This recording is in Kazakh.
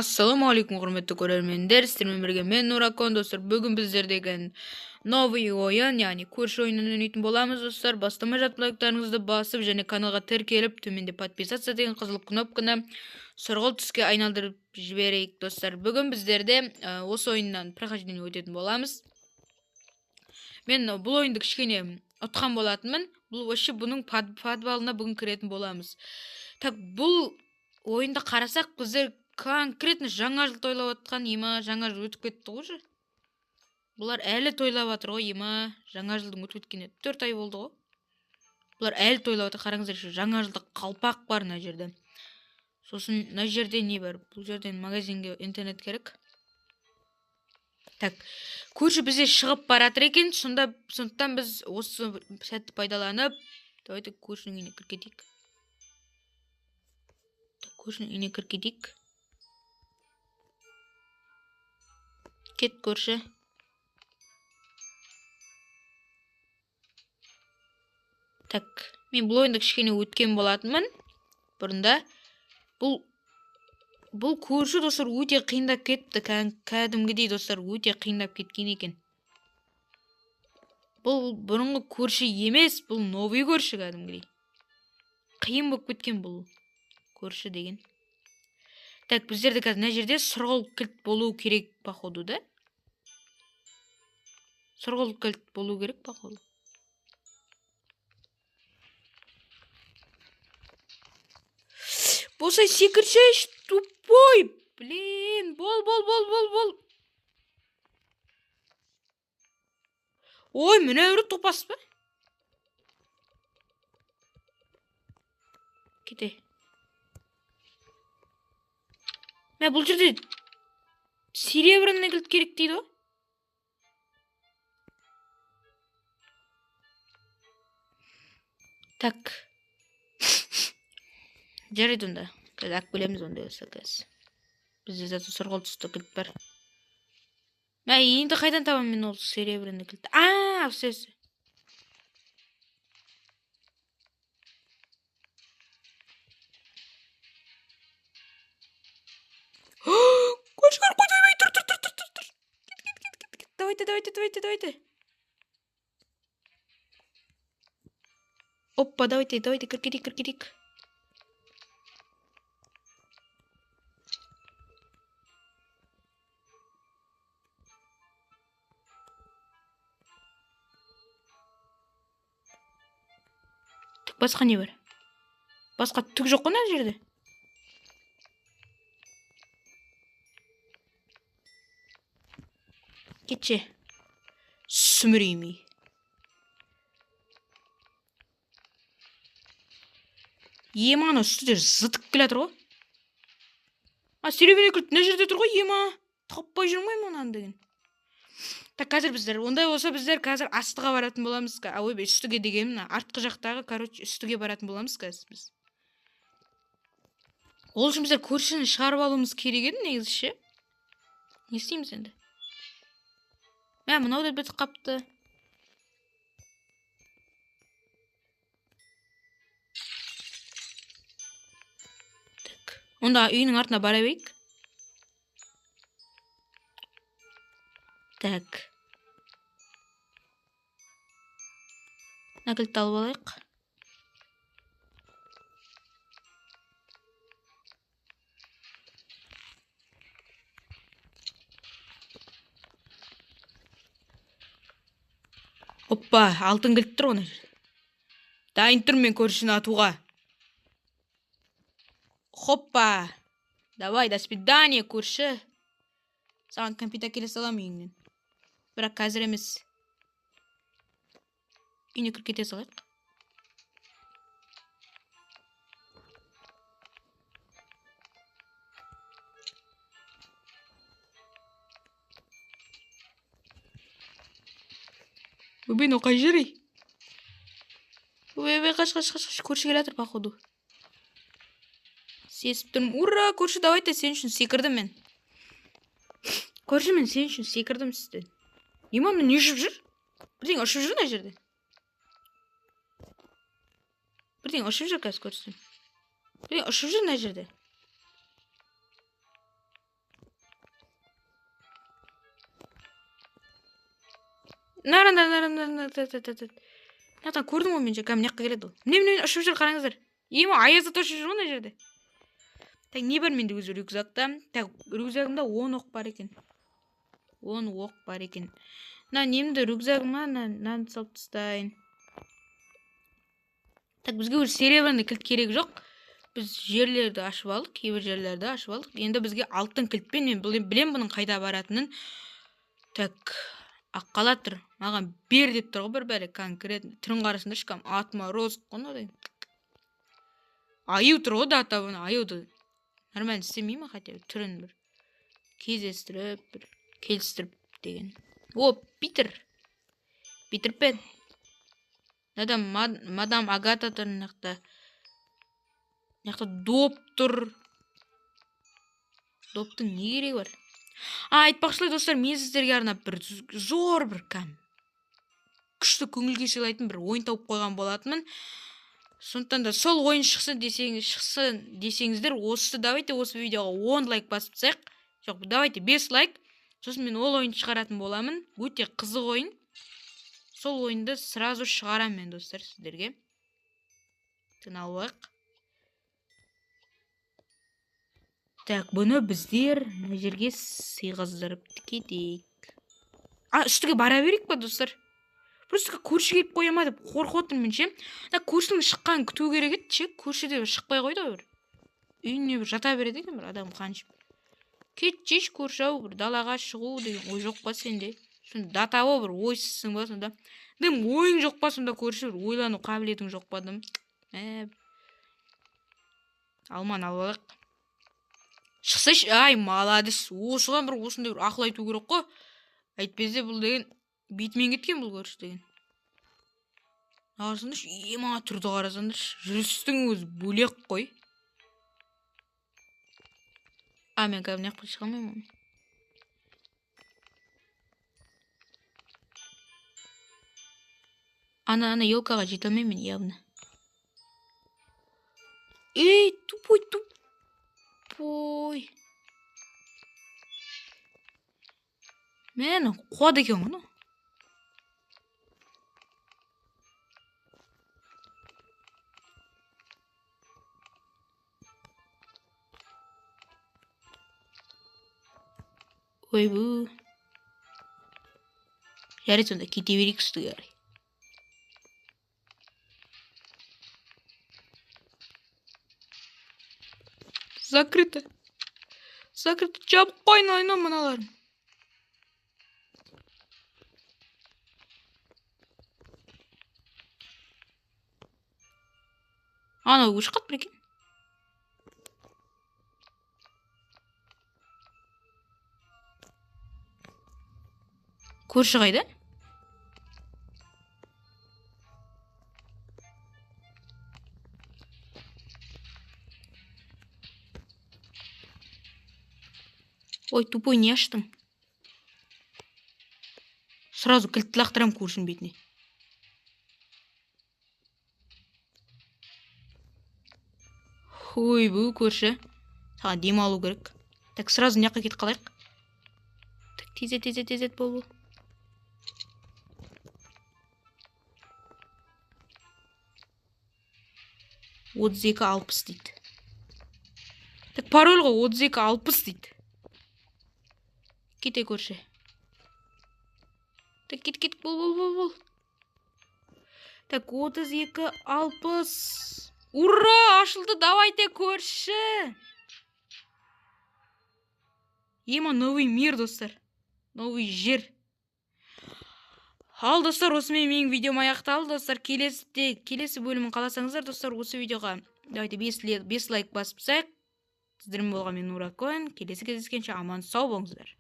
Ассаламу алейкум, құрметті көрермендер. Сіздермен бірге мен Нуракон, достар. Бүгін біздердегі новый ойын, яғни көрші ойынын ойнайтын боламыз, достар. Бастамай жатып лайктарыңызды басып және каналға тіркеліп, төменде подписаться деген қызыл кнопканы сұрғылт түске айналдырып жіберейік, достар. Бүгін біздерде осы ойыннан прохождение өтетін боламыз. Мен бұл ойынды кішкене ұтқан болатынмын. Бұл вообще бұның подвалына бүгін кіретін боламыз. Так, бұл ойында қарасақ, біздер конкретно жаңа жыл тойлап отқан, ема, жаңа жыл өтіп кетті ғой. Бұлар әлі тойлап отыр ғой, ема, жаңа жылдың өтіп кеткеніне 4 ай болды ғой. Бұлар әлі тойлап отыр, қараңыздар, жаңа жылда қалпақ бар мына жерде. Сосын мына жерде не бар? Бұл жерден магазинге интернет керек. Так, көрші бізде шығып баратыр екен, сондықтан біз осы сәтті пайдаланып, давайте көршінің үйіне кіріп кетейік. Көршінің үйіне кіріп кетейік. Кет, көрші. Так, мен бұл ойында кішкене өткен болатынмын бұрында. Бұл көрші, достар, өте қиындап кетті. Кәдімгідей, достар, өте қиындап кеткен екен. Бұл бұрынғы көрші емес, бұл новый көрші кәдімгідей. Қиын болып кеткен бұл көрші деген. Так, біздерде қазір мына жерде сұрғылт кілт болу керек, походу, да? Сұрғылт кілт болу керек, походу. Болса секірші, тупой! Блин, бол. Ой, міне өрі топас па? Кете. Мә, бұл жерде серебряный кілт керек дейді ғой. Так. Жарайды онда. Қазір ақ білеміз онда өсі кәз. Бізде заты сұрғылт түсті кілт бар. Мә, енді қайдан табам мен ол серебряный кілт? Все. Қошқар, қоймай, тұр. Давайте. Оппа, давайте, кір. Басқа не бар? Басқа түк жоқ қой мына жерде. Кетші. Сүміреймей. Ема, үстіде зытып келатыр ғой. Серебряный кілт мына жерде тұр ғой, ема. Таппай жүрмеймін онан деген. Так, қазір біздер, ондай болса біздер қазір астыға баратын боламыз. Ой, үстіге деген, артқы жақтағы, үстіге баратын боламыз қазір біз. Ол үшін біздер көршіні шығарып алуымыз керек еді, негізі ше. Не істейміз енді? Мә, мынау да бітіп қапты. Так, онда үйінің артына бара берейік. Так. Кілтті алып алайық. Оппа, алтын кілт тұр оны. Дайын тұр мен көршіні атуға. Хоппа. Давай, до свидания, көрші. Саған компьютер келе салам үйіңнен. Бірақ қазір емес. Үйіне кіріп кете салайық. Өбен, оқай жүрей. Қаш. Көрші келатыр, походу. Сесіп тұрмын. Ура, көрші, давайте, сен үшін секірдім мен. Көрші, мен сен үшін секірдім сізді. Емамды не ұшып жүр? Бірден ұшып жүр мына жерде. Бірден ұшып жүр қазір көрсін. Бірден ұшып жүр мына жерде. Мынаяқтан көрдің ғой мен кәдімгі мына жаққа келеді ол. Міне ұшып жүр, қараңыздар. Аяз ата ұшып жүр ғой мына жерде. Так, не бар менде өзі рюкзакта? Так, рюкзагымда 10 оқ бар екен. 10 оқ бар екен. Мына немді рюкзагыма мынаны салып тастайын. Так, бізге уже серебряный кілт керек жоқ. Біз жерлерді ашып алдық, кейбір жерлерді ашып алдық. Енді бізге алтын кілтпен мен білем бұның қайда баратынын. Так, аққала тұр. Маған бер деп тұр ғой бір бәрі конкретно. Түрін қарасында шықам. Атма роз қонады. Аю тұр ғой дата бұны, аюды. Нормально істемей ма хотя бы түрін бір кездестіріп, бір келістіріп деген. О, Питер Пен. Мадам Агата тұр мынақта. Мынақта доп тұр. Доптың не керегі бар? Айтпақшылай достар, мен сіздерге арнап бір зор бір күшті көңілге сыйлайтын бір ойын тауып қойған болатынмын. Сондықтан да сол ойын шықсын десеңіздер, давайте осы видеоға 10 лайк басып тастайық. Жоқ, давайте 5 лайк. Сосын мен ол ойын шығаратын боламын. Өте қызық ойын. Сол ойынды сразу шығарам мен достар сіздерге. Тыңалайық. Так, бұны біздер мына жерге сыйғыздырып кетейік. Үстіге бара берейік па достар? Просто көрші келіп қоя ма деп қорқып отырмын мен ше. Көршінің шыққанын күту керек еді ше. Көрші де шықпай қойды ғой бір. Үйіне бір жата береді екен бір адам қаншып. Кетшеш көрші-ау бір далаға шығу деген ой жоқ па сенде? Сонда датао бір ойсызсың ба сонда? Дым ойың жоқ па сонда көрші бір ойлану қабілетің жоқ па дым? Алман алалық. Шықсаш, маладыс. Осыған бір осындай бір ақыл айту керек қой. Әйтпесе бұл деген бетімен кеткен бұл көрші деген. Қарасаңдаршы, ема тұрды қарасаңдаршы. Жүрістің өзі бөлек қой. Мен кәдімгі неқпыл шыға алмаймын. Ана елкаға жете алмаймын явно. Тупой. Мені қуады екен ғой. Ойбу. Жарайды сонда кете берейік үстіге қарай. Закрыто. Жабып қойын ойна мыналарын. Анау ұшқат бір екен. Көрші қайда? Ой, тупой, не аштың? Сразу кілтті лақтырам көршінің бетіне. Ой, бұл көрші. Саған дем алу керек. Так, сразу мына жаққа кетіп қалайық. Так, тезет бол. 32-60 дейді. Так, пароль ғой 32-60 дейді. Кете көрші. Так, кет, бол. Так, 32-60. Ура, ашылды, давайте көрші. Ема новый мир, достар. Новый жер. Ал достар, осымен менің видеом аяқталды. Достар, келесі бөлімін қаласаңыздар, достар, осы видеоға давайте 5 лайк басып тастайық. Сіздермен болған мен Нуракон. Келесі кездескенше аман сау болыңыздар.